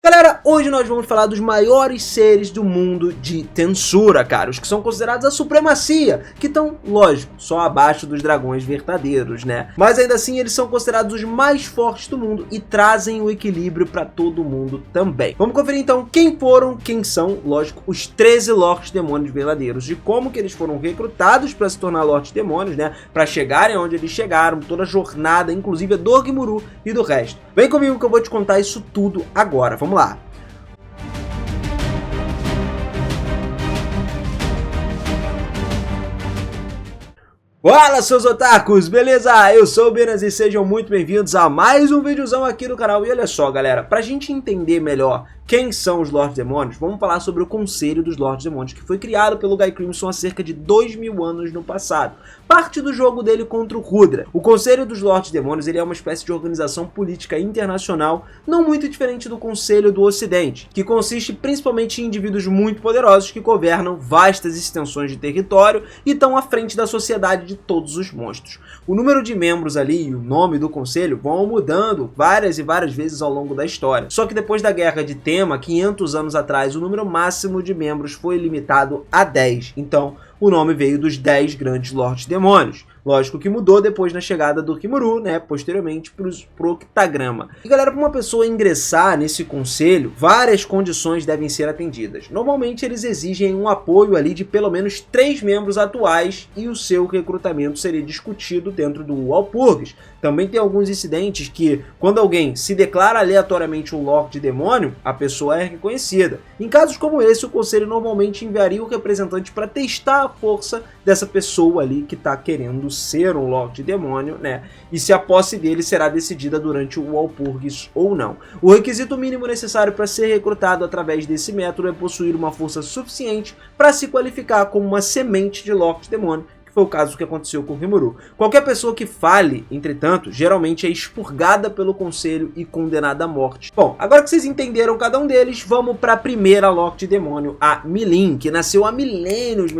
Galera, hoje nós vamos falar dos maiores seres do mundo de Tensura, cara, os que são considerados a supremacia, que estão, lógico, só abaixo dos dragões verdadeiros, né? Mas ainda assim eles são considerados os mais fortes do mundo e trazem o equilíbrio para todo mundo também. Vamos conferir então quem foram, quem são, lógico, os 13 Lordes Demônios verdadeiros, de como que eles foram recrutados para se tornar Lordes Demônios, né? Para chegarem onde eles chegaram, toda a jornada, inclusive a do Rimuru e do resto. Vem comigo que eu vou te contar isso tudo agora, vamos lá. Fala, seus otakus, beleza? Eu sou o Benas e sejam muito bem-vindos a mais um videozão aqui no canal. E olha só, galera, pra gente entender melhor quem são os Lordes Demônios, vamos falar sobre o Conselho dos Lordes Demônios, que foi criado pelo Guy Crimson há cerca de 2000 anos no passado. Parte do jogo dele contra o Rudra. O Conselho dos Lordes Demônios ele é uma espécie de organização política internacional, não muito diferente do Conselho do Ocidente, que consiste principalmente em indivíduos muito poderosos que governam vastas extensões de território e estão à frente da sociedade de todos os monstros. O número de membros ali e o nome do Conselho vão mudando várias e várias vezes ao longo da história. Só que depois da Guerra de Tema, 500 anos atrás, o número máximo de membros foi limitado a 10. Então, o nome veio dos 10 grandes Lordes Demônios. Lógico que mudou depois na chegada do Rimuru, né, posteriormente pro Octagrama. E galera, para uma pessoa ingressar nesse conselho, várias condições devem ser atendidas. Normalmente eles exigem um apoio ali de pelo menos 3 membros atuais e o seu recrutamento seria discutido dentro do Walpurgis. Também tem alguns incidentes que, quando alguém se declara aleatoriamente um Lorde Demônio, a pessoa é reconhecida. Em casos como esse, o conselho normalmente enviaria o representante para testar a força dessa pessoa ali que está querendo ser um Lorde Demônio, né? E se a posse dele será decidida durante o Walpurgis ou não. O requisito mínimo necessário para ser recrutado através desse método é possuir uma força suficiente para se qualificar como uma semente de Lorde Demônio. Foi o caso que aconteceu com o Rimuru. Qualquer pessoa que fale, entretanto, geralmente é expurgada pelo conselho e condenada à morte. Bom, agora que vocês entenderam cada um deles, vamos para a primeira Lorde Demônio, a Milin, que nasceu há milênios,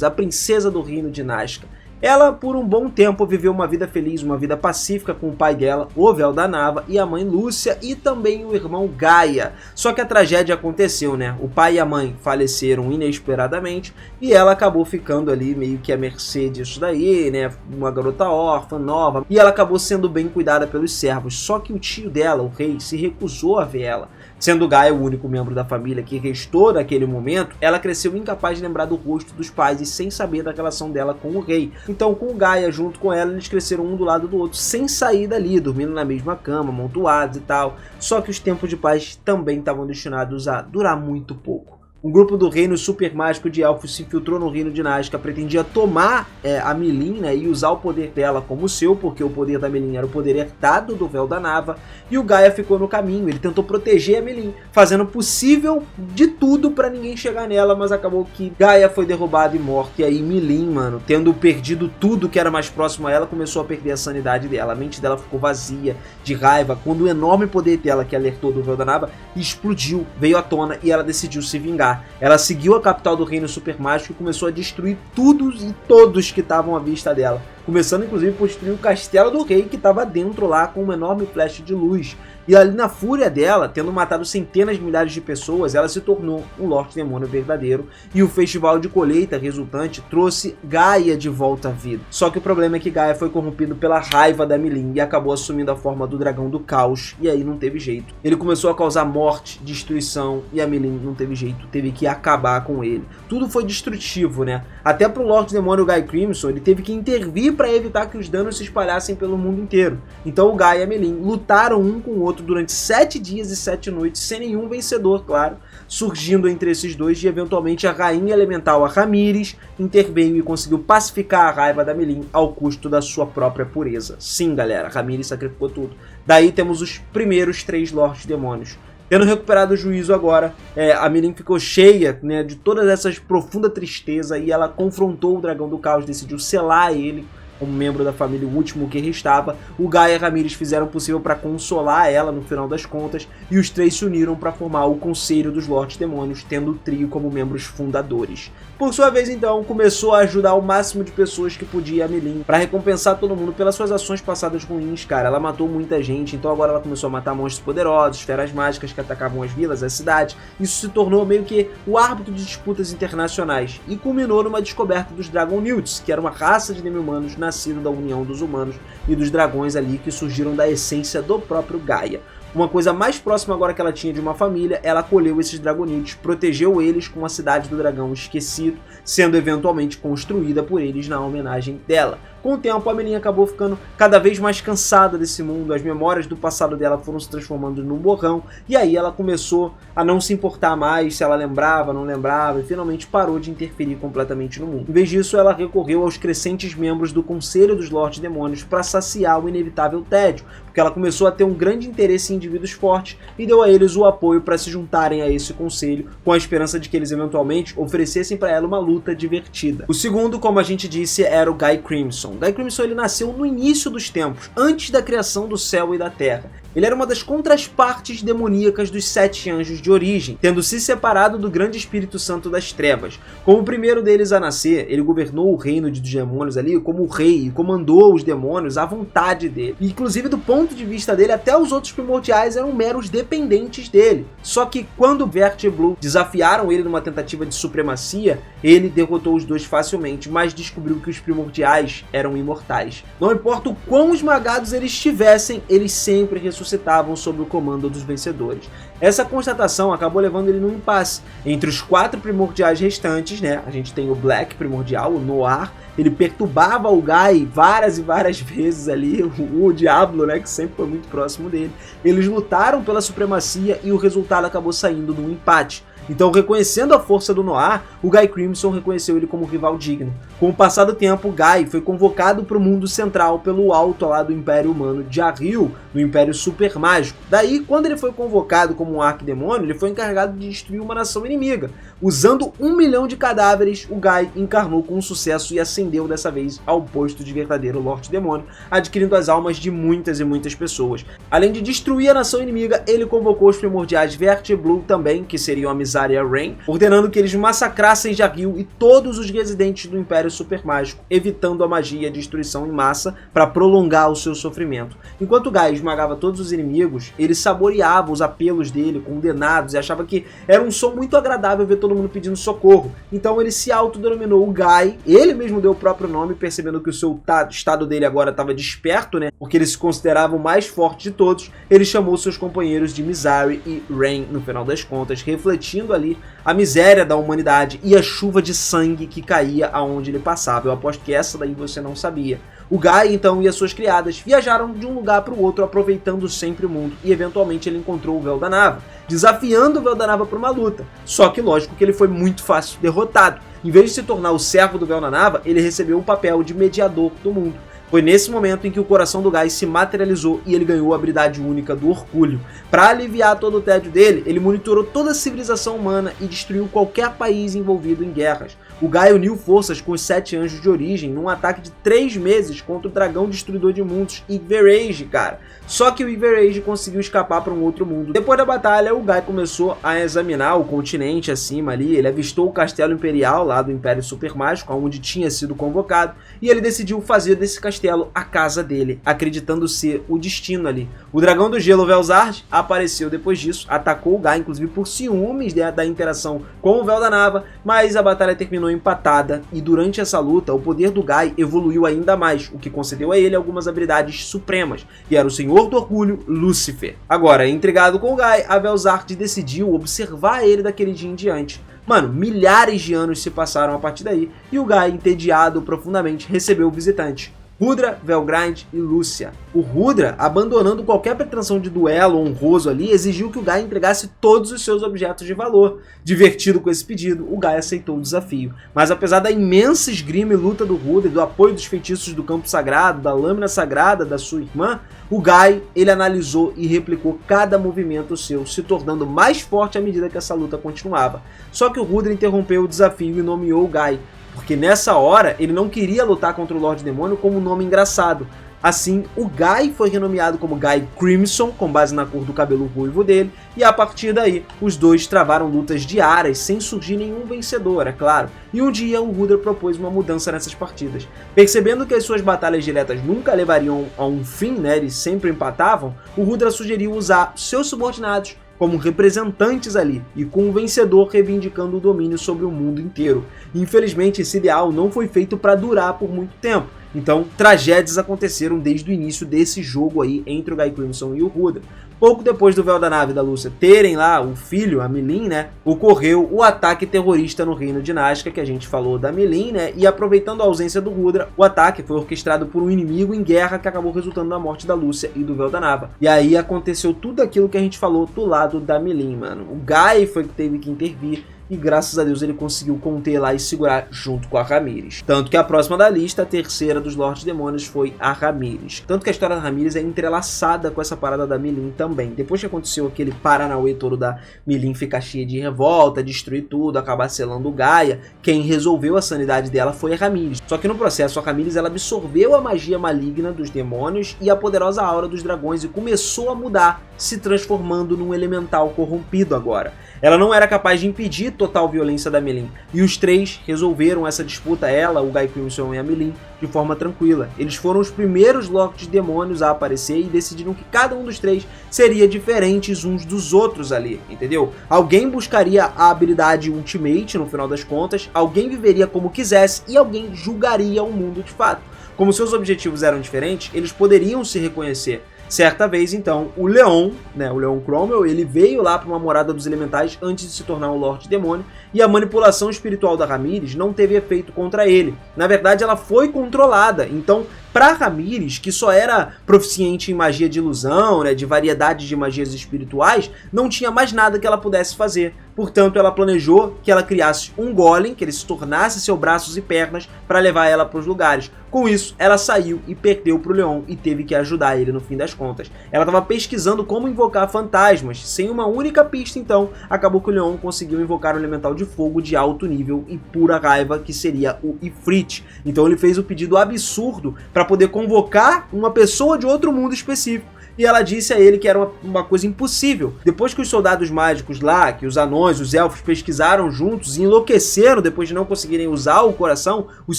a princesa do reino de Nazca. Ela, por um bom tempo, viveu uma vida feliz, uma vida pacífica com o pai dela, o Veldanava, e a mãe Lúcia, e também o irmão Gaia. Só que a tragédia aconteceu, né? O pai e a mãe faleceram inesperadamente, e ela acabou ficando ali meio que à mercê disso daí, né? Uma garota órfã, nova, e ela acabou sendo bem cuidada pelos servos. Só que o tio dela, o rei, se recusou a ver ela. Sendo Gaia o único membro da família que restou naquele momento, ela cresceu incapaz de lembrar do rosto dos pais e sem saber da relação dela com o rei. Então, com o Gaia junto com ela, eles cresceram um do lado do outro, sem sair dali, dormindo na mesma cama, amontoados e tal. Só que os tempos de paz também estavam destinados a durar muito pouco. Um grupo do reino super mágico de elfos se infiltrou no reino de Nazca, pretendia tomar a Milin, né, e usar o poder dela como seu, porque o poder da Milin era o poder herdado do Veldanava, e o Gaia ficou no caminho. Ele tentou proteger a Milin, fazendo o possível de tudo para ninguém chegar nela, mas acabou que Gaia foi derrubada e morta, e aí Milin, mano, tendo perdido tudo que era mais próximo a ela, começou a perder a sanidade dela. A mente dela ficou vazia, de raiva, quando o enorme poder dela, que alertou do Veldanava, explodiu, veio à tona e ela decidiu se vingar. Ela seguiu a capital do reino super mágico e começou a destruir tudo e todos que estavam à vista dela. Começando inclusive por destruir o castelo do rei que estava dentro lá com uma enorme flecha de luz. E ali na fúria dela, tendo matado centenas de milhares de pessoas, ela se tornou um Lorde Demônio verdadeiro. E o festival de colheita resultante trouxe Gaia de volta à vida. Só que o problema é que Gaia foi corrompido pela raiva da Milin e acabou assumindo a forma do dragão do caos. E aí não teve jeito. Ele começou a causar morte, destruição e a Milin não teve jeito. Teve que acabar com ele. Tudo foi destrutivo, né? Até pro Lorde Demônio Guy Crimson, ele teve que intervir para evitar que os danos se espalhassem pelo mundo inteiro. Então o Gaia e a Milin lutaram um com o outro durante 7 dias e 7 noites, sem nenhum vencedor, claro, surgindo entre esses dois, e eventualmente a rainha elemental, a Ramírez, interveio e conseguiu pacificar a raiva da Milin ao custo da sua própria pureza. Sim, galera, a Ramírez sacrificou tudo. Daí temos os primeiros 3 Lordes Demônios. Tendo recuperado o juízo agora, a Milin ficou cheia, né, de todas essas profunda tristeza, e ela confrontou o dragão do caos, decidiu selar ele como membro da família, o último que restava, o Guy e a Ramírez fizeram o possível para consolar ela no final das contas, e os três se uniram para formar o Conselho dos Lordes Demônios, tendo o trio como membros fundadores. Por sua vez, então, começou a ajudar o máximo de pessoas que podia a Meline para recompensar todo mundo pelas suas ações passadas ruins, cara. Ela matou muita gente, então agora ela começou a matar monstros poderosos, feras mágicas que atacavam as vilas, as cidades. Isso se tornou meio que o árbitro de disputas internacionais e culminou numa descoberta dos Dragon Newts, que era uma raça de demi-humanos nascido da união dos humanos e dos dragões ali que surgiram da essência do próprio Gaia. Uma coisa mais próxima agora que ela tinha de uma família, ela acolheu esses Dragonites, protegeu eles com a cidade do dragão esquecido, sendo eventualmente construída por eles na homenagem dela. Com o tempo, a Meline acabou ficando cada vez mais cansada desse mundo, as memórias do passado dela foram se transformando num borrão, e aí ela começou a não se importar mais se ela lembrava, não lembrava, e finalmente parou de interferir completamente no mundo. Em vez disso, ela recorreu aos crescentes membros do Conselho dos Lordes Demônios para saciar o inevitável tédio, porque ela começou a ter um grande interesse em indivíduos fortes e deu a eles o apoio para se juntarem a esse conselho, com a esperança de que eles eventualmente oferecessem para ela uma luta divertida. O segundo, como a gente disse, era o Guy Crimson. Guy Crimson ele nasceu no início dos tempos, antes da criação do céu e da terra. Ele era uma das contrapartes demoníacas dos 7 anjos de origem, tendo se separado do grande Espírito Santo das Trevas. Como o primeiro deles a nascer, ele governou o reino dos demônios ali como rei e comandou os demônios à vontade dele. E, inclusive, do ponto de vista dele, até os outros primordiais eram meros dependentes dele. Só que quando Vert e Blue desafiaram ele numa tentativa de supremacia, ele derrotou os dois facilmente, mas descobriu que os primordiais eram imortais. Não importa o quão esmagados eles estivessem, eles sempre ressuscitavam sob o comando dos vencedores. Essa constatação acabou levando ele num impasse. Entre os 4 primordiais restantes, né, a gente tem o Black primordial, o Noir, ele perturbava o Guy várias e várias vezes ali, o Diablo, né, que sempre foi muito próximo dele. Eles lutaram pela supremacia e o resultado acabou saindo num empate. Então, reconhecendo a força do Noir, o Guy Crimson reconheceu ele como rival digno. Com o passar do tempo, Guy foi convocado para o mundo central pelo alto lá do Império Humano de Arril, no Império Super Mágico. Daí, quando ele foi convocado como um arquidemônio, ele foi encarregado de destruir uma nação inimiga. Usando 1 milhão de cadáveres, o Guy encarnou com sucesso e ascendeu dessa vez ao posto de verdadeiro Lorde Demônio, adquirindo as almas de muitas e muitas pessoas. Além de destruir a nação inimiga, ele convocou os primordiais Vert e Blue também, que seriam a e a Rain, ordenando que eles massacrassem Jarril e todos os residentes do Império Supermágico, evitando a magia e a destruição em massa para prolongar o seu sofrimento. Enquanto Guy esmagava todos os inimigos, ele saboreava os apelos dele, condenados, e achava que era um som muito agradável ver todo mundo pedindo socorro. Então ele se autodenominou o Guy, ele mesmo deu o próprio nome, percebendo que o seu estado dele agora estava desperto, né, porque ele se considerava o mais forte de todos. Ele chamou seus companheiros de Misery e Rain, no final das contas, refletindo ali a miséria da humanidade e a chuva de sangue que caía aonde ele passava. Eu aposto que essa daí você não sabia. O Guy, então, e as suas criadas viajaram de um lugar para o outro, aproveitando sempre o mundo, e eventualmente ele encontrou o Véu da Nava, desafiando o Véu da Nava para uma luta. Só que lógico que ele foi muito fácil derrotado. Em vez de se tornar o servo do Véu da Nava, ele recebeu o papel de mediador do mundo. Foi nesse momento em que o coração do Guy se materializou e ele ganhou a habilidade única do Orgulho. Para aliviar todo o tédio dele, ele monitorou toda a civilização humana e destruiu qualquer país envolvido em guerras. O Guy uniu forças com os 7 anjos de origem num ataque de 3 meses contra o dragão destruidor de mundos, Iverage, cara. Só que o Iverage conseguiu escapar para um outro mundo. Depois da batalha, o Guy começou a examinar o continente acima ali, ele avistou o castelo imperial lá do Império Supermágico, onde tinha sido convocado, e ele decidiu fazer desse castelo a casa dele, acreditando ser o destino ali. O dragão do gelo, Velzard, apareceu depois disso, atacou o Guy, inclusive por ciúmes da interação com o Véu da Nava, mas a batalha terminou empatada, e durante essa luta, o poder do Guy evoluiu ainda mais, o que concedeu a ele algumas habilidades supremas, que era o Senhor do Orgulho, Lúcifer. Agora, intrigado com o Guy, a Velzard decidiu observar ele daquele dia em diante. Mano, milhares de anos se passaram a partir daí, e o Guy, entediado profundamente, recebeu o visitante. Rudra, Velgrind e Lúcia. O Rudra, abandonando qualquer pretensão de duelo honroso ali, exigiu que o Guy entregasse todos os seus objetos de valor. Divertido com esse pedido, o Guy aceitou o desafio. Mas apesar da imensa esgrima e luta do Rudra, do apoio dos feitiços do campo sagrado, da lâmina sagrada da sua irmã, o Guy, ele analisou e replicou cada movimento seu, se tornando mais forte à medida que essa luta continuava. Só que o Rudra interrompeu o desafio e nomeou o Guy porque nessa hora ele não queria lutar contra o Lorde Demônio como um nome engraçado. Assim, o Guy foi renomeado como Guy Crimson, com base na cor do cabelo ruivo dele, e a partir daí, os dois travaram lutas diárias, sem surgir nenhum vencedor, é claro. E um dia, o Rudra propôs uma mudança nessas partidas. Percebendo que as suas batalhas diretas nunca levariam a um fim, né, eles sempre empatavam, o Rudra sugeriu usar seus subordinados como representantes ali, e com o vencedor reivindicando o domínio sobre o mundo inteiro. Infelizmente, esse ideal não foi feito para durar por muito tempo. Então, tragédias aconteceram desde o início desse jogo aí entre o Guy Crimson e o Rudra. Pouco depois do Véu da Nave e da Lúcia terem lá o filho, a Milin, né, ocorreu o ataque terrorista no Reino de Nazca, que a gente falou da Milin, né, e aproveitando a ausência do Rudra, o ataque foi orquestrado por um inimigo em guerra que acabou resultando na morte da Lúcia e do Véu da Nava. E aí aconteceu tudo aquilo que a gente falou do lado da Milin, mano. O Guy foi que teve que intervir, e graças a Deus ele conseguiu conter lá e segurar junto com a Ramírez. Tanto que a próxima da lista, a terceira dos Lordes Demônios, foi a Ramírez. Tanto que a história da Ramírez é entrelaçada com essa parada da Milin também. Depois que aconteceu aquele paranauê todo da Milin ficar cheia de revolta, destruir tudo, acabar selando o Gaia, quem resolveu a sanidade dela foi a Ramírez. Só que no processo a Ramírez ela absorveu a magia maligna dos demônios e a poderosa aura dos dragões e começou a mudar, se transformando num elemental corrompido agora. Ela não era capaz de impedir total violência da Milin, e os três resolveram essa disputa, ela, o Guy Crimson e a Milin, de forma tranquila. Eles foram os primeiros Lordes Demônios a aparecer e decidiram que cada um dos três seria diferente uns dos outros ali, entendeu? Alguém buscaria a habilidade Ultimate no final das contas, alguém viveria como quisesse e alguém julgaria o mundo de fato. Como seus objetivos eram diferentes, eles poderiam se reconhecer. Certa vez, então, o Leon, né, o Leon Cromwell, ele veio lá para uma morada dos elementais antes de se tornar um Lorde Demônio, e a manipulação espiritual da Ramírez não teve efeito contra ele. Na verdade, ela foi controlada. Então, para Ramírez, que só era proficiente em magia de ilusão, né, de variedade de magias espirituais, não tinha mais nada que ela pudesse fazer. Portanto, ela planejou que ela criasse um golem, que ele se tornasse seus braços e pernas para levar ela para os lugares. Com isso, ela saiu e perdeu para o Leon e teve que ajudar ele no fim das contas. Ela estava pesquisando como invocar fantasmas. Sem uma única pista, então, acabou que o Leon conseguiu invocar um elemental de fogo de alto nível e pura raiva, que seria o Ifrit. Então ele fez o pedido absurdo para poder convocar uma pessoa de outro mundo específico. E ela disse a ele que era uma coisa impossível. Depois que os soldados mágicos lá, que os anões, os elfos pesquisaram juntos e enlouqueceram depois de não conseguirem usar o coração, os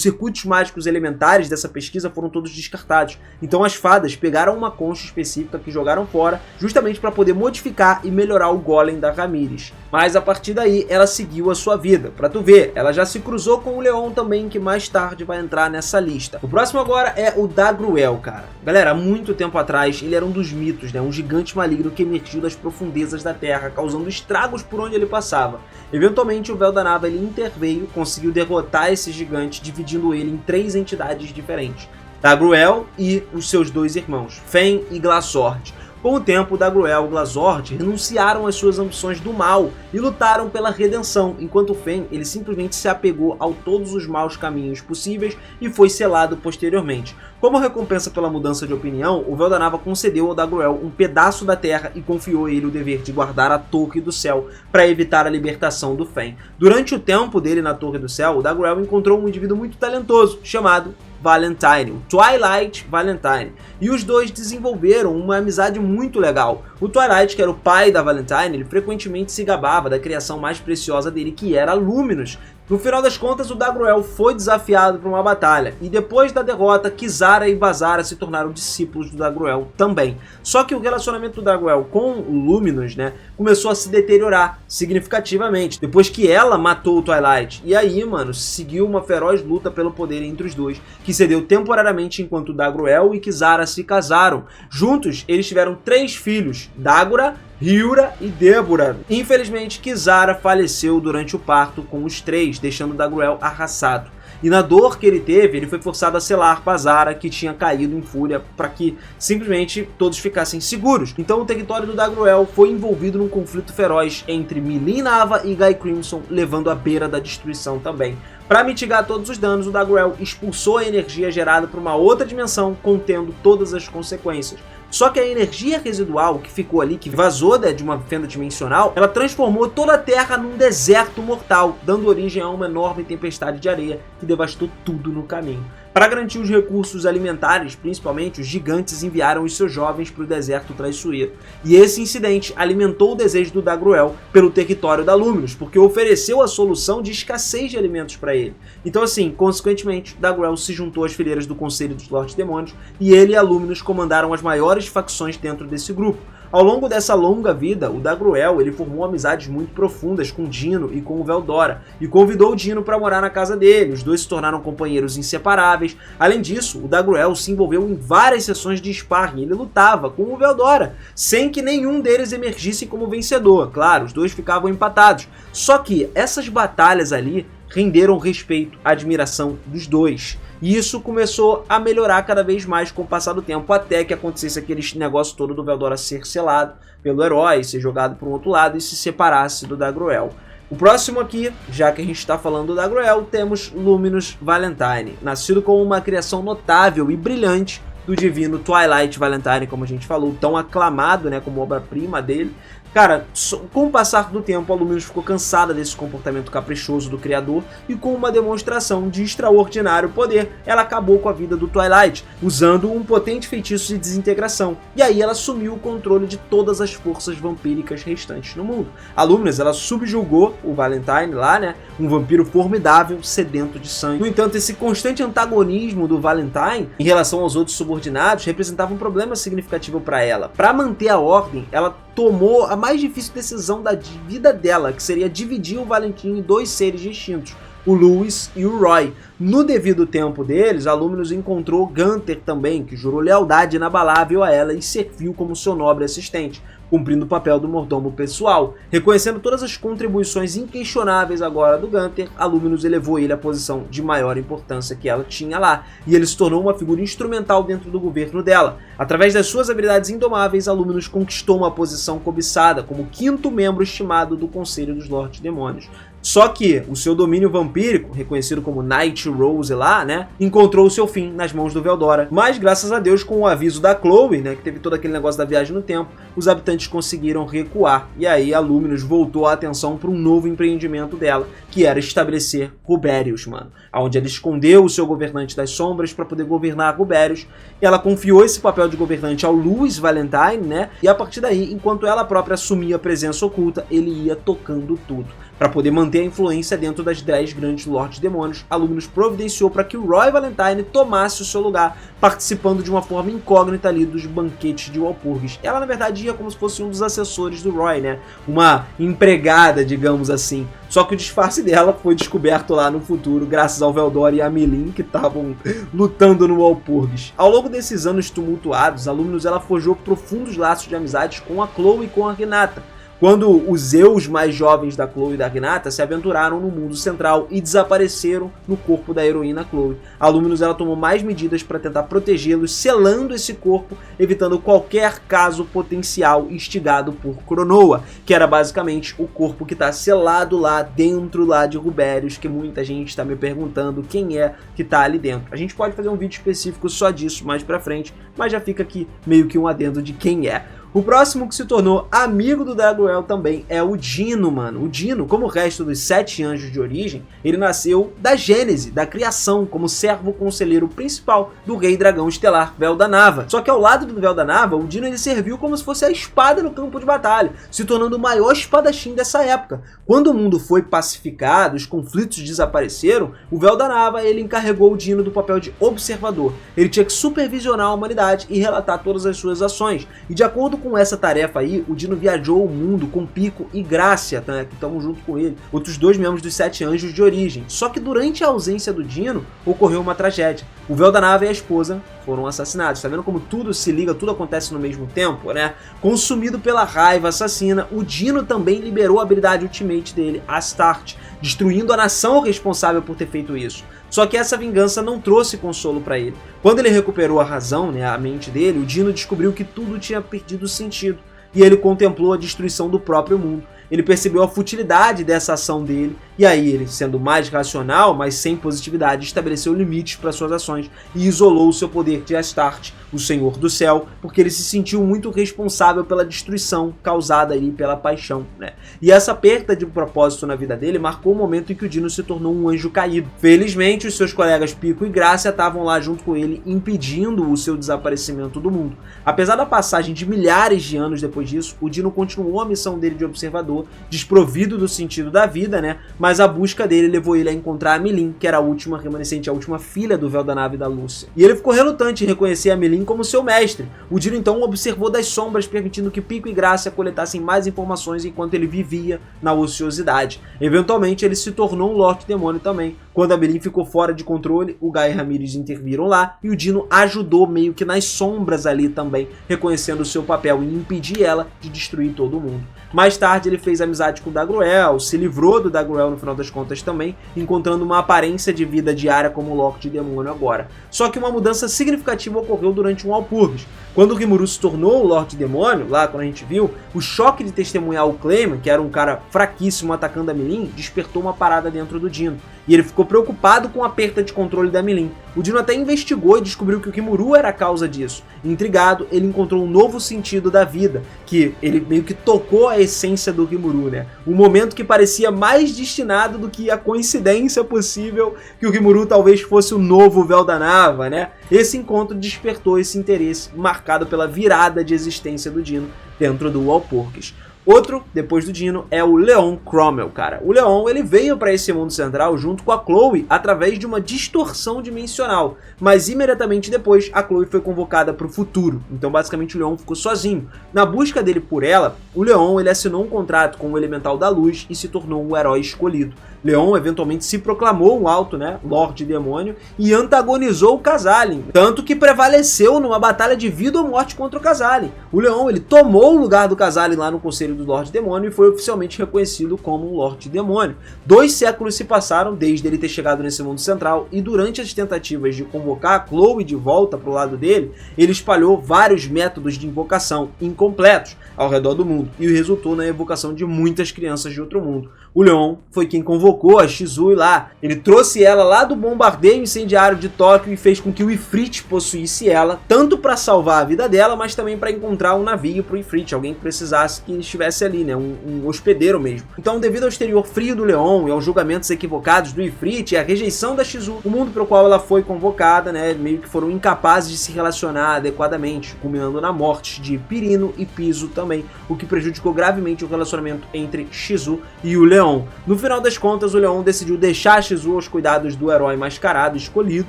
circuitos mágicos elementares dessa pesquisa foram todos descartados. Então as fadas pegaram uma concha específica que jogaram fora, justamente para poder modificar e melhorar o golem da Ramírez. Mas a partir daí ela seguiu a sua vida. Pra tu ver, ela já se cruzou com o Leon também, que mais tarde vai entrar nessa lista. O próximo agora é o Dagruel, cara. Galera, há muito tempo atrás ele era um dos mitos, né? Um gigante maligno que emergiu das profundezas da Terra, causando estragos por onde ele passava. Eventualmente o Véu da Nava ele interveio, conseguiu derrotar esse gigante, dividindo ele em 3 entidades diferentes: Dagruel e os seus 2 irmãos, Fen e Glazord. Com o tempo, Dagruel e Glazord renunciaram às suas ambições do mal e lutaram pela redenção, enquanto Fen ele simplesmente se apegou a todos os maus caminhos possíveis e foi selado posteriormente. Como recompensa pela mudança de opinião, o Véu da Nava concedeu ao Dagruel um pedaço da terra e confiou a ele o dever de guardar a Torre do Céu para evitar a libertação do Fen. Durante o tempo dele na Torre do Céu, o Dagruel encontrou um indivíduo muito talentoso chamado Valentine, o Twilight Valentine, e os dois desenvolveram uma amizade muito legal. O Twilight, que era o pai da Valentine, ele frequentemente se gabava da criação mais preciosa dele, que era Luminous. No final das contas, o Dagruel foi desafiado para uma batalha, e depois da derrota, Kisara e Bazara se tornaram discípulos do Dagruel também. Só que o relacionamento do Dagruel com o Luminous, né, começou a se deteriorar significativamente, depois que ela matou o Twilight. E aí, mano, seguiu uma feroz luta pelo poder entre os dois, que cedeu temporariamente enquanto Dagruel e Kisara se casaram. Juntos, eles tiveram 3 filhos, Dagora, Hyura e Débora. Infelizmente, Kisara faleceu durante o parto com os 3, deixando Dagruel arrasado. E na dor que ele teve, ele foi forçado a selar Bazara, que tinha caído em fúria, para que simplesmente todos ficassem seguros. Então o território do Dagruel foi envolvido num conflito feroz entre Milin Nava e Guy Crimson, levando à beira da destruição também. Para mitigar todos os danos, o Dagruel expulsou a energia gerada por uma outra dimensão, contendo todas as consequências. Só que a energia residual que ficou ali, que vazou de uma fenda dimensional, ela transformou toda a Terra num deserto mortal, dando origem a uma enorme tempestade de areia que devastou tudo no caminho. Para garantir os recursos alimentares, principalmente, os gigantes enviaram os seus jovens para o deserto traiçoeiro. E esse incidente alimentou o desejo do Dagruel pelo território da Luminous, porque ofereceu a solução de escassez de alimentos para ele. Então assim, consequentemente, Dagruel se juntou às fileiras do Conselho dos Lordes Demônios e ele e a Luminous comandaram as maiores facções dentro desse grupo. Ao longo dessa longa vida, o Dagruel ele formou amizades muito profundas com Dino e com o Veldora, e convidou o Dino para morar na casa dele. Os dois se tornaram companheiros inseparáveis. Além disso, o Dagruel se envolveu em várias sessões de sparring. Ele lutava com o Veldora, sem que nenhum deles emergisse como vencedor. Claro, os dois ficavam empatados. Só que essas batalhas ali renderam respeito, admiração dos dois. E isso começou a melhorar cada vez mais com o passar do tempo, até que acontecesse aquele negócio todo do Veldora ser selado pelo herói, ser jogado para um outro lado e se separasse do Dagruel. O próximo aqui, já que a gente está falando do Dagruel, temos Luminous Valentine, nascido como uma criação notável e brilhante do divino Twilight Valentine, como a gente falou, tão aclamado, né, como obra-prima dele. Cara, com o passar do tempo, a Luminous ficou cansada desse comportamento caprichoso do criador e com uma demonstração de extraordinário poder, ela acabou com a vida do Twilight, usando um potente feitiço de desintegração. E aí ela assumiu o controle de todas as forças vampíricas restantes no mundo. A Luminous, ela subjugou o Valentine lá, né, um vampiro formidável, sedento de sangue. No entanto, esse constante antagonismo do Valentine em relação aos outros subordinados representava um problema significativo para ela. Para manter a ordem, ela tomou a mais difícil decisão da vida dela, que seria dividir o Valentim em dois seres distintos, o Louis e o Roy. No devido tempo deles, a Luminous encontrou Gunther também, que jurou lealdade inabalável a ela e serviu como seu nobre assistente, cumprindo o papel do mordomo pessoal. Reconhecendo todas as contribuições inquestionáveis agora do Gunther, a Luminous elevou ele à posição de maior importância que ela tinha lá, e ele se tornou uma figura instrumental dentro do governo dela. Através das suas habilidades indomáveis, a Luminous conquistou uma posição cobiçada como quinto membro estimado do Conselho dos Lordes Demônios. Só que o seu domínio vampírico, reconhecido como Night Rose lá, né, encontrou o seu fim nas mãos do Veldora. Mas graças a Deus, com o aviso da Chloe, né, que teve todo aquele negócio da viagem no tempo, os habitantes conseguiram recuar. E aí a Luminous voltou a atenção para um novo empreendimento dela, que era estabelecer Rubérius, mano. Onde ela escondeu o seu governante das sombras para poder governar Rubérius. Ela confiou esse papel de governante ao Louis Valentine, né, e a partir daí, enquanto ela própria assumia a presença oculta, ele ia tocando tudo. Para poder manter a influência dentro das 10 grandes Lordes Demônios, a Luminous providenciou para que o Roy Valentine tomasse o seu lugar, participando de uma forma incógnita ali dos banquetes de Walpurgis. Ela, na verdade, ia como se fosse um dos assessores do Roy, né? Uma empregada, digamos assim. Só que o disfarce dela foi descoberto lá no futuro, graças ao Veldora e a Milin, que estavam lutando no Walpurgis. Ao longo desses anos tumultuados, a Luminous ela forjou profundos laços de amizades com a Chloe e com a Renata, quando os Eus mais jovens da Chloe e da Renata se aventuraram no mundo central e desapareceram no corpo da heroína Chloe. A Luminous ela tomou mais medidas para tentar protegê-los, selando esse corpo, evitando qualquer caso potencial instigado por Cronoa, que era basicamente o corpo que está selado lá dentro lá de Rubérius, que muita gente está me perguntando quem é que está ali dentro. A gente pode fazer um vídeo específico só disso mais pra frente, mas já fica aqui meio que um adendo de quem é. O próximo que se tornou amigo do Dagruel também é o Dino, mano. O Dino, como o resto dos 7 anjos de origem, ele nasceu da Gênese, da criação, como servo conselheiro principal do rei dragão estelar Veldanava. Só que ao lado do Veldanava, o Dino ele serviu como se fosse a espada no campo de batalha, se tornando o maior espadachim dessa época. Quando o mundo foi pacificado, os conflitos desapareceram, o Veldanava ele encarregou o Dino do papel de observador. Ele tinha que supervisionar a humanidade e relatar todas as suas ações. E de acordo com essa tarefa aí, o Dino viajou o mundo com Pico e Grácia, né, que estamos junto com ele, outros 2 membros dos 7 anjos de origem. Só que durante a ausência do Dino, ocorreu uma tragédia. O Veldanava e a esposa foram assassinados. Tá vendo como tudo se liga, tudo acontece no mesmo tempo, né? Consumido pela raiva assassina, o Dino também liberou a habilidade ultimate dele, Astarte, destruindo a nação responsável por ter feito isso. Só que essa vingança não trouxe consolo para ele. Quando ele recuperou a razão, né, a mente dele, o Dino descobriu que tudo tinha perdido sentido. E ele contemplou a destruição do próprio mundo. Ele percebeu a futilidade dessa ação dele E aí ele, sendo mais racional, mas sem positividade, estabeleceu limites para suas ações e isolou o seu poder de Astarte, o Senhor do Céu, porque ele se sentiu muito responsável pela destruição causada ali pela paixão, né? E essa perda de propósito na vida dele marcou o momento em que o Dino se tornou um anjo caído. Felizmente, os seus colegas Pico e Grácia estavam lá junto com ele, impedindo o seu desaparecimento do mundo. Apesar da passagem de milhares de anos depois disso, o Dino continuou a missão dele de observador, desprovido do sentido da vida, né? Mas a busca dele levou ele a encontrar a Milin, que era a última remanescente, a última filha do Véu da Nave da Lúcia. E ele ficou relutante em reconhecer a Milin como seu mestre. O Dino então observou das sombras, permitindo que Pico e Grácia coletassem mais informações enquanto ele vivia na ociosidade. Eventualmente ele se tornou um Lorde Demônio também. Quando a Milin ficou fora de controle, o Guy e Ramirez interviram lá e o Dino ajudou meio que nas sombras ali também, reconhecendo o seu papel em impedir ela de destruir todo mundo. Mais tarde ele fez amizade com o Dagruel, se livrou do Dagruel no final das contas também, encontrando uma aparência de vida diária como Lorde Demônio agora. Só que uma mudança significativa ocorreu durante um Walpurgis. Quando o Rimuru se tornou o Lorde Demônio, lá quando a gente viu, o choque de testemunhar o Clayman, que era um cara fraquíssimo atacando a Milin, despertou uma parada dentro do Dino. E ele ficou preocupado com a perda de controle da Milin. O Dino até investigou e descobriu que o Rimuru era a causa disso. Intrigado, ele encontrou um novo sentido da vida, que ele meio que tocou a essência do Rimuru, né? Um momento que parecia mais destinado do que a coincidência possível que o Rimuru talvez fosse o novo Véu da Nava, né? Esse encontro despertou esse interesse, marcado pela virada de existência do Dino dentro do Walpurgis. Outro, depois do Dino, é o Leon Cromwell, cara. O Leon, ele veio para esse mundo central junto com a Chloe através de uma distorção dimensional, mas imediatamente depois a Chloe foi convocada para o futuro. Então basicamente o Leon ficou sozinho. Na busca dele por ela, o Leon ele assinou um contrato com o Elemental da Luz e se tornou o herói escolhido. Leon eventualmente se proclamou um alto, né, Lorde Demônio, e antagonizou o Kazalin, tanto que prevaleceu numa batalha de vida ou morte contra o Kazalin. O Leon ele tomou o lugar do Kazalin lá no Conselho do Lorde Demônio e foi oficialmente reconhecido como um Lorde Demônio. 2 séculos se passaram desde ele ter chegado nesse mundo central e durante as tentativas de convocar a Chloe de volta para o lado dele, ele espalhou vários métodos de invocação incompletos ao redor do mundo e resultou na evocação de muitas crianças de outro mundo. O Leon foi quem convocou a Shizue lá. Ele trouxe ela lá do bombardeio incendiário de Tóquio e fez com que o Ifrit possuísse ela, tanto para salvar a vida dela, mas também para encontrar um navio para o Ifrit, alguém que precisasse que estivesse ali, né, um hospedeiro mesmo. Então, devido ao exterior frio do Leon e aos julgamentos equivocados do Ifrit e a rejeição da Shizue, o mundo para o qual ela foi convocada, né, meio que foram incapazes de se relacionar adequadamente, culminando na morte de Pirino e Piso também, o que prejudicou gravemente o relacionamento entre Shizue e o Leon. No final das contas, o Leon decidiu deixar a Shizue aos cuidados do herói mascarado escolhido,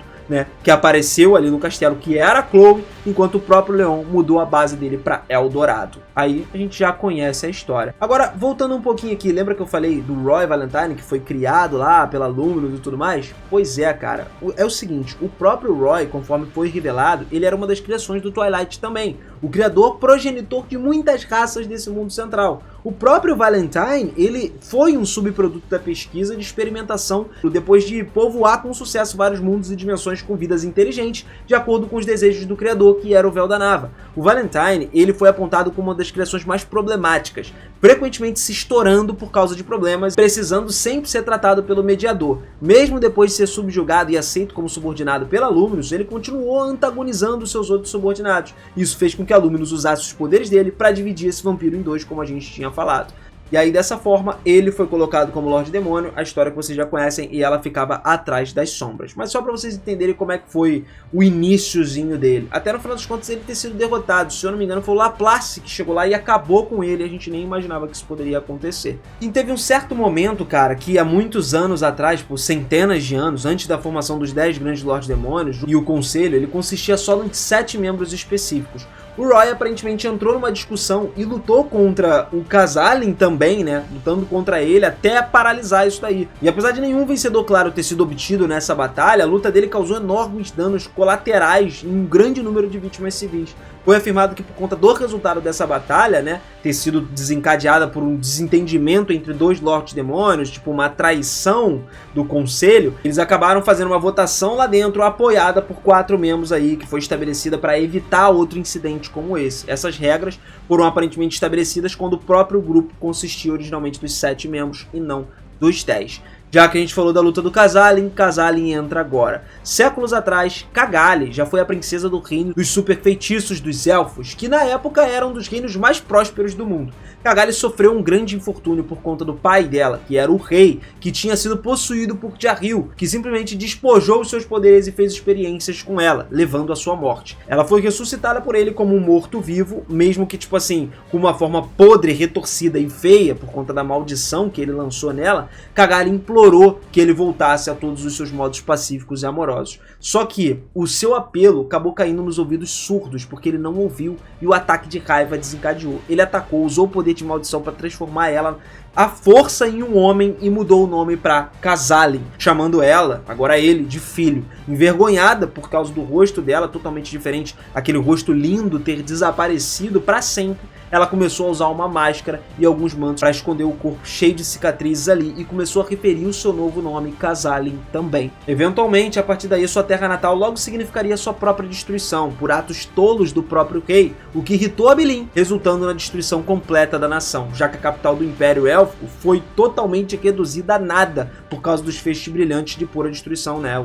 né, que apareceu ali no castelo, que era a Chloe, enquanto o próprio Leon mudou a base dele para Eldorado. Aí a gente já conhece a história. Agora, voltando um pouquinho aqui, lembra que eu falei do Roy Valentine, que foi criado lá pela Luminous e tudo mais? Pois é, cara. É o seguinte, o próprio Roy, conforme foi revelado, ele era uma das criações do Twilight também. O criador progenitor de muitas raças desse mundo central. O próprio Valentine, ele foi um subproduto da pesquisa de experimentação depois de povoar com sucesso vários mundos e dimensões com vidas inteligentes, de acordo com os desejos do criador, que era o Véu da Nava. O Valentine, ele foi apontado como uma das criações mais problemáticas, frequentemente se estourando por causa de problemas, precisando sempre ser tratado pelo mediador. Mesmo depois de ser subjugado e aceito como subordinado pela Luminous, ele continuou antagonizando seus outros subordinados. Isso fez com que a Luminous usasse os poderes dele para dividir esse vampiro em dois, como a gente tinha falado. E aí, dessa forma, ele foi colocado como Lorde Demônio, a história que vocês já conhecem, e ela ficava atrás das sombras. Mas só para vocês entenderem como é que foi o iniciozinho dele. Até no final das contas, ele ter sido derrotado. Se eu não me engano, foi o Laplace que chegou lá e acabou com ele. A gente nem imaginava que isso poderia acontecer. E teve um certo momento, cara, que há muitos anos atrás, por centenas de anos, antes da formação dos 10 grandes Lordes Demônios, e o Conselho, ele consistia só em 7 membros específicos. O Roy aparentemente entrou numa discussão e lutou contra o Kazalin também, né? Lutando contra ele até paralisar isso daí. E apesar de nenhum vencedor claro ter sido obtido nessa batalha, a luta dele causou enormes danos colaterais em um grande número de vítimas civis. Foi afirmado que por conta do resultado dessa batalha, né, ter sido desencadeada por um desentendimento entre 2 Lordes Demônios, tipo uma traição do Conselho, eles acabaram fazendo uma votação lá dentro, apoiada por 4 membros aí, que foi estabelecida para evitar outro incidente como esse. Essas regras foram aparentemente estabelecidas quando o próprio grupo consistia originalmente dos 7 membros e não dos 10. Já que a gente falou da luta do Kazalin, Kazalin entra agora. Séculos atrás, Cagalli já foi a princesa do reino dos super feitiços dos elfos, que na época eram dos reinos mais prósperos do mundo. Cagalli sofreu um grande infortúnio por conta do pai dela, que era o rei, que tinha sido possuído por Jarril, que simplesmente despojou os seus poderes e fez experiências com ela, levando à sua morte. Ela foi ressuscitada por ele como um morto-vivo, mesmo que tipo assim, com uma forma podre, retorcida e feia, por conta da maldição que ele lançou nela. Cagalli implorou que ele voltasse a todos os seus modos pacíficos e amorosos. Só que o seu apelo acabou caindo nos ouvidos surdos, porque ele não ouviu e o ataque de raiva desencadeou. Ele atacou, usou o poder de maldição para transformar ela à força em um homem e mudou o nome para Kazalin, chamando ela, agora ele, de filho. Envergonhada por causa do rosto dela, totalmente diferente, aquele rosto lindo ter desaparecido para sempre, ela começou a usar uma máscara e alguns mantos para esconder o corpo cheio de cicatrizes ali e começou a referir o seu novo nome, Kazalin, também. Eventualmente, a partir daí, sua terra natal logo significaria sua própria destruição, por atos tolos do próprio rei, o que irritou Abilene, resultando na destruição completa da nação, já que a capital do Império Élfico foi totalmente reduzida a nada por causa dos feixes brilhantes de pura destruição, né?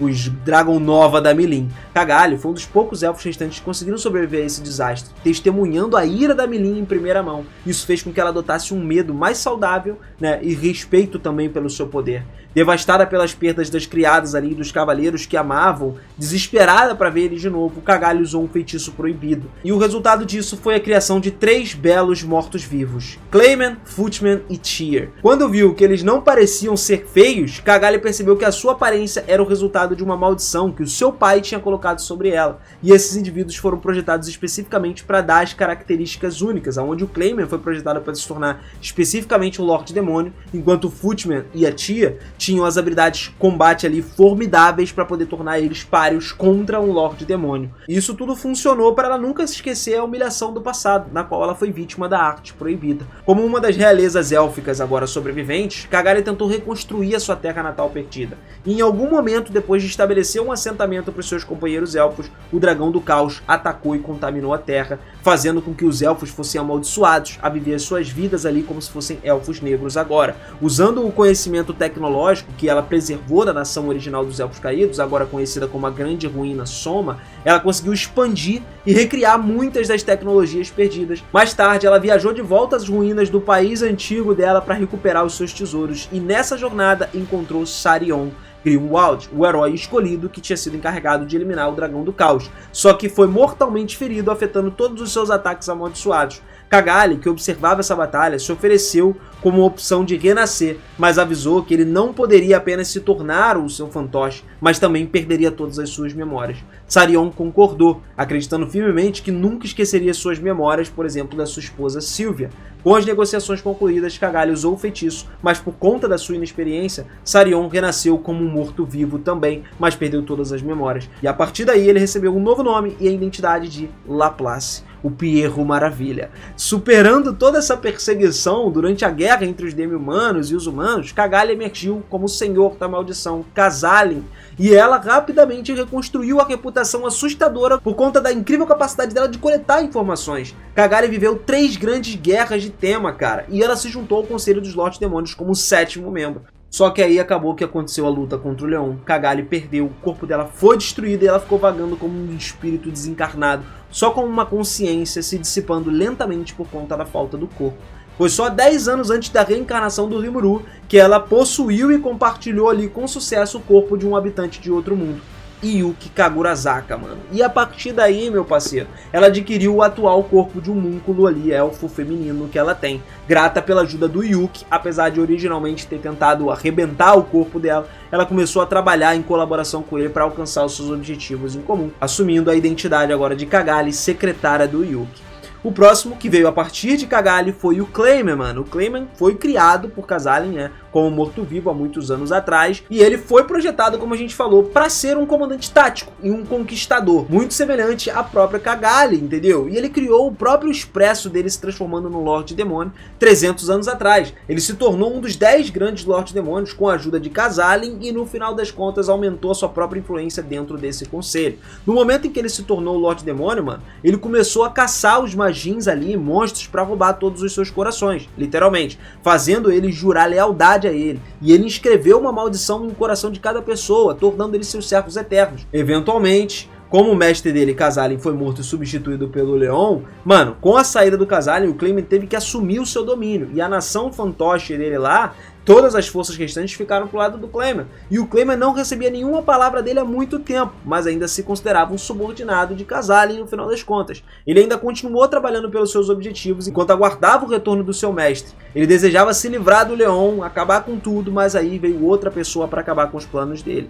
Os Dragon Nova da Abilene. Cagalli foi um dos poucos elfos restantes que conseguiram sobreviver a esse desastre, testemunhando a ira da Abilene em primeira mão. Isso fez com que ela adotasse um medo mais saudável, né, e respeito também pelo seu poder. Devastada pelas perdas das criadas ali e dos cavaleiros que amavam, desesperada para ver eles de novo, Cagalli usou um feitiço proibido. E o resultado disso foi a criação de 3 belos mortos-vivos, Clayman, Footman e Tyr. Quando viu que eles não pareciam ser feios, Cagalli percebeu que a sua aparência era o resultado de uma maldição que o seu pai tinha colocado sobre ela. E esses indivíduos foram projetados especificamente para dar as características únicas, onde o Clayman foi projetado para se tornar especificamente um Lorde Demônio, enquanto o Footman e a Tyr tinham as habilidades de combate ali formidáveis para poder tornar eles páreos contra um Lorde Demônio. Isso tudo funcionou para ela nunca se esquecer a humilhação do passado, na qual ela foi vítima da arte proibida. Como uma das realezas élficas agora sobreviventes, Cagalli tentou reconstruir a sua terra natal perdida. E em algum momento, depois de estabelecer um assentamento para os seus companheiros elfos, o Dragão do Caos atacou e contaminou a terra, fazendo com que os elfos fossem amaldiçoados a viver suas vidas ali como se fossem elfos negros agora. Usando o conhecimento tecnológico que ela preservou da nação original dos Elfos Caídos, agora conhecida como a Grande Ruína Soma, ela conseguiu expandir e recriar muitas das tecnologias perdidas. Mais tarde, ela viajou de volta às ruínas do país antigo dela para recuperar os seus tesouros, e nessa jornada encontrou Sarion Grimwald, o herói escolhido que tinha sido encarregado de eliminar o Dragão do Caos, só que foi mortalmente ferido, afetando todos os seus ataques amaldiçoados. Cagalli, que observava essa batalha, se ofereceu como uma opção de renascer, mas avisou que ele não poderia apenas se tornar o seu fantoche, mas também perderia todas as suas memórias. Sarion concordou, acreditando firmemente que nunca esqueceria suas memórias, por exemplo, da sua esposa Sylvia. Com as negociações concluídas, Cagalli usou o feitiço, mas por conta da sua inexperiência, Sarion renasceu como um morto-vivo também, mas perdeu todas as memórias. E a partir daí ele recebeu um novo nome e a identidade de Laplace, o Pierro Maravilha. Superando toda essa perseguição durante a guerra entre os demi-humanos e os humanos, Cagalli emergiu como o senhor da maldição Kazalin, e ela rapidamente reconstruiu a reputação assustadora por conta da incrível capacidade dela de coletar informações. Cagalli viveu 3 grandes guerras de tema, cara, e ela se juntou ao Conselho dos Lordes Demônios como o 7º membro. Só que aí acabou que aconteceu a luta contra o leão, Cagalli perdeu, o corpo dela foi destruído e ela ficou vagando como um espírito desencarnado, só com uma consciência se dissipando lentamente por conta da falta do corpo. Foi só 10 anos antes da reencarnação do Rimuru que ela possuiu e compartilhou ali com sucesso o corpo de um habitante de outro mundo, Yuki Kagurazaka, mano. E a partir daí, meu parceiro, ela adquiriu o atual corpo de um múnculo ali, elfo feminino que ela tem. Grata pela ajuda do Yuki, apesar de originalmente ter tentado arrebentar o corpo dela, ela começou a trabalhar em colaboração com ele para alcançar os seus objetivos em comum, assumindo a identidade agora de Cagalli, secretária do Yuki. O próximo que veio a partir de Cagalli foi o Clayman, mano. O Clayman foi criado por Kazalin, né, como morto-vivo há muitos anos atrás, e ele foi projetado, como a gente falou, para ser um comandante tático e um conquistador, muito semelhante à própria Cagalli, entendeu? E ele criou o próprio expresso dele se transformando no Lorde Demônio 300 anos atrás. Ele se tornou um dos 10 grandes Lordes Demônios com a ajuda de Kazalin e no final das contas aumentou a sua própria influência dentro desse conselho. No momento em que ele se tornou o Lorde Demônio, mano, ele começou a caçar os magins ali, monstros, para roubar todos os seus corações, literalmente, fazendo ele jurar lealdade lealdade a ele, e ele inscreveu uma maldição no coração de cada pessoa, tornando eles seus servos eternos. Eventualmente, como o mestre dele, Kazalin, foi morto e substituído pelo Leon, mano, com a saída do Kazalin, o Clayman teve que assumir o seu domínio, e a nação fantoche dele lá, todas as forças restantes ficaram pro lado do Clayman, e o Clayman não recebia nenhuma palavra dele há muito tempo, mas ainda se considerava um subordinado de Kazalin no final das contas. Ele ainda continuou trabalhando pelos seus objetivos, enquanto aguardava o retorno do seu mestre. Ele desejava se livrar do Leon, acabar com tudo, mas aí veio outra pessoa para acabar com os planos dele.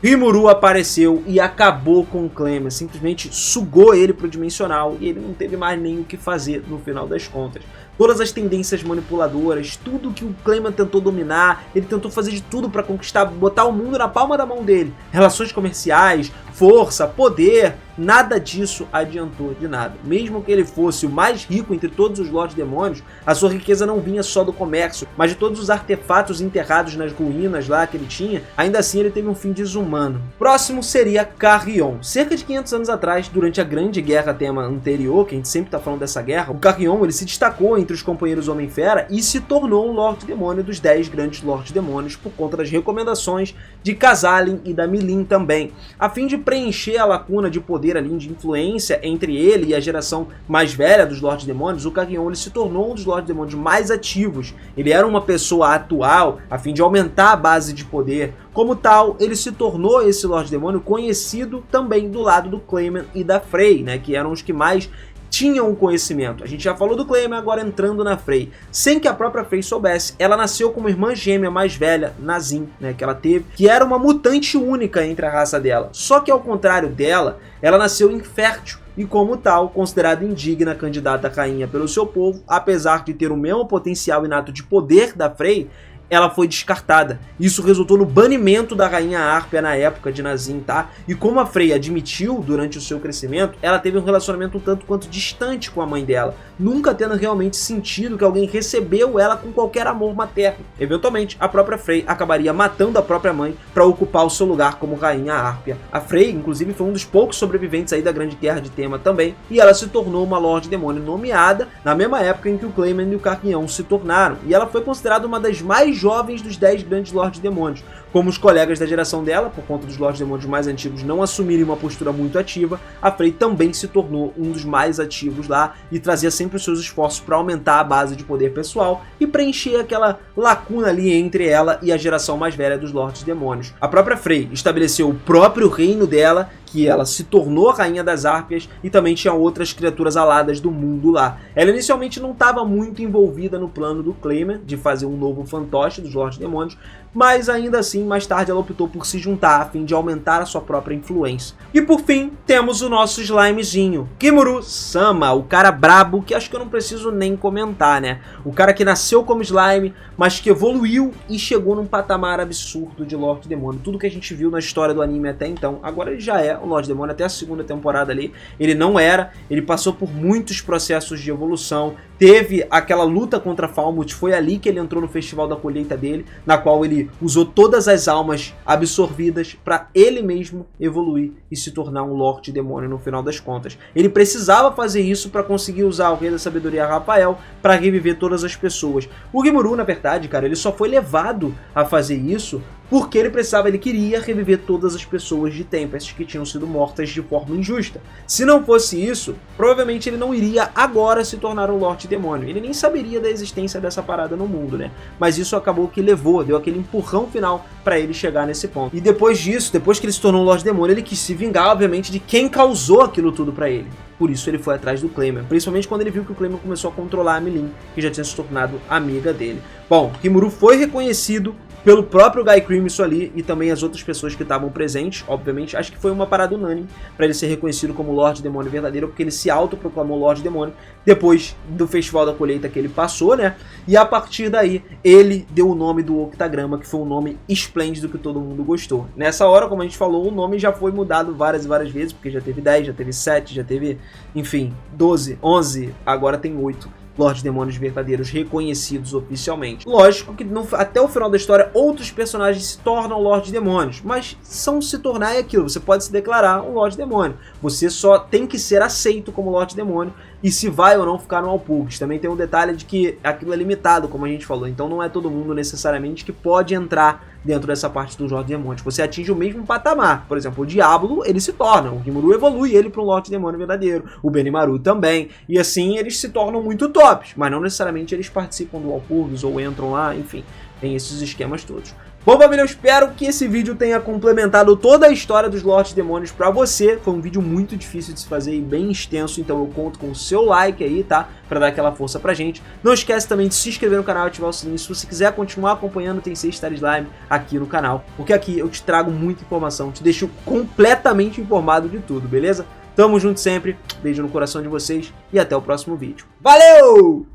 Rimuru apareceu e acabou com o Clayman, simplesmente sugou ele pro dimensional e ele não teve mais nem o que fazer no final das contas. Todas as tendências manipuladoras, tudo que o Clayman tentou dominar, ele tentou fazer de tudo para conquistar, botar o mundo na palma da mão dele. Relações comerciais, força, poder, nada disso adiantou de nada. Mesmo que ele fosse o mais rico entre todos os Lordes Demônios, a sua riqueza não vinha só do comércio, mas de todos os artefatos enterrados nas ruínas lá que ele tinha. Ainda assim ele teve um fim desumano. Próximo seria Carrion. Cerca de 500 anos atrás, durante a Grande Guerra tema anterior, que a gente sempre está falando dessa guerra, o Carrion ele se destacou entre os companheiros Homem-Fera e se tornou um Lorde Demônio dos 10 grandes Lordes Demônios por conta das recomendações de Kazalin e da Milin também. A fim de preencher a lacuna de poder ali, de influência entre ele e a geração mais velha dos Lordes Demônios, o Carrion ele se tornou um dos Lordes Demônios mais ativos. Ele era uma pessoa atual a fim de aumentar a base de poder. Como tal, ele se tornou esse Lorde Demônio conhecido também do lado do Clayman e da Frey, né, que eram os que mais tinham um conhecimento. A gente já falou do Clayman, agora entrando na Frey. Sem que a própria Frey soubesse, ela nasceu como irmã gêmea mais velha, Nazin, né, que ela teve, que era uma mutante única entre a raça dela. Só que ao contrário dela, ela nasceu infértil e como tal, considerada indigna candidata a rainha pelo seu povo, apesar de ter o mesmo potencial inato de poder da Frey, ela foi descartada. Isso resultou no banimento da Rainha Árpia na época de Nazin, tá? E como a Frey admitiu durante o seu crescimento, ela teve um relacionamento um tanto quanto distante com a mãe dela, nunca tendo realmente sentido que alguém recebeu ela com qualquer amor materno. Eventualmente, a própria Frey acabaria matando a própria mãe para ocupar o seu lugar como Rainha Árpia. A Frey, inclusive, foi um dos poucos sobreviventes aí da Grande Guerra de Tema também, e ela se tornou uma Lorde Demônio nomeada na mesma época em que o Clayman e o Carrion se tornaram, e ela foi considerada uma das mais jovens dos 10 grandes Lordes Demônios. Como os colegas da geração dela, por conta dos Lordes Demônios mais antigos não assumirem uma postura muito ativa, a Frey também se tornou um dos mais ativos lá e trazia sempre os seus esforços para aumentar a base de poder pessoal e preencher aquela lacuna ali entre ela e a geração mais velha dos Lordes Demônios. A própria Frey estabeleceu o próprio reino dela, que ela se tornou a Rainha das Árpias e também tinha outras criaturas aladas do mundo lá. Ela inicialmente não estava muito envolvida no plano do Clayman de fazer um novo fantoche dos Lordes Demônios, mas ainda assim, mais tarde ela optou por se juntar a fim de aumentar a sua própria influência. E por fim, temos o nosso slimezinho, Rimuru-sama, o cara brabo, que acho que eu não preciso nem comentar, né? O cara que nasceu como slime, mas que evoluiu e chegou num patamar absurdo de Lorde Demônio. Tudo que a gente viu na história do anime até então, agora ele já é o Lorde Demônio, até a segunda temporada ali, ele não era, ele passou por muitos processos de evolução, teve aquela luta contra Falmouth, foi ali que ele entrou no Festival da Colheita dele, na qual ele usou todas as almas absorvidas para ele mesmo evoluir e se tornar um Lorde Demônio no final das contas. Ele precisava fazer isso para conseguir usar o Rei da Sabedoria Rafael para reviver todas as pessoas. O Rimuru, na verdade, cara, ele só foi levado a fazer isso porque ele queria reviver todas as pessoas de Tempest que tinham sido mortas de forma injusta. Se não fosse isso, provavelmente ele não iria agora se tornar um Lorde Demônio. Ele nem saberia da existência dessa parada no mundo, né? Mas isso acabou que levou, deu aquele empurrão final para ele chegar nesse ponto. E depois disso, depois que ele se tornou um Lorde Demônio, ele quis se vingar, obviamente, de quem causou aquilo tudo para ele. Por isso ele foi atrás do Clayman, principalmente quando ele viu que o Clayman começou a controlar a Milin, que já tinha se tornado amiga dele. Bom, Rimuru foi reconhecido pelo próprio Guy Crimson ali e também as outras pessoas que estavam presentes, obviamente. Acho que foi uma parada unânime para ele ser reconhecido como Lorde Demônio verdadeiro, porque ele se autoproclamou Lorde Demônio depois do Festival da Colheita que ele passou, né? E a partir daí, ele deu o nome do Octagrama, que foi um nome esplêndido que todo mundo gostou. Nessa hora, como a gente falou, o nome já foi mudado várias e várias vezes, porque já teve 10, já teve 7, já teve, enfim, 12, 11, agora tem 8. Lordes Demônios verdadeiros reconhecidos oficialmente. Lógico que até o final da história outros personagens se tornam Lordes Demônios, mas se tornar é aquilo, você pode se declarar um Lorde Demônio. Você só tem que ser aceito como Lorde Demônio e se vai ou não ficar no Walpurgis. Também tem um detalhe de que aquilo é limitado, como a gente falou, então não é todo mundo necessariamente que pode entrar dentro dessa parte dos Lordes Demônios. Você atinge o mesmo patamar. Por exemplo, o Diablo, ele se torna, o Rimuru evolui ele para um Lorde Demônio verdadeiro, o Benimaru também, e assim eles se tornam muito tops, mas não necessariamente eles participam do Walpurgis ou entram lá, enfim, tem esses esquemas todos. Bom, família, eu espero que esse vídeo tenha complementado toda a história dos Lordes Demônios pra você. Foi um vídeo muito difícil de se fazer e bem extenso, então eu conto com o seu like aí, tá? Pra dar aquela força pra gente. Não esquece também de se inscrever no canal e ativar o sininho se você quiser continuar acompanhando o Tensei Star Slime aqui no canal, porque aqui eu te trago muita informação, te deixo completamente informado de tudo, beleza? Tamo junto sempre, beijo no coração de vocês e até o próximo vídeo. Valeu!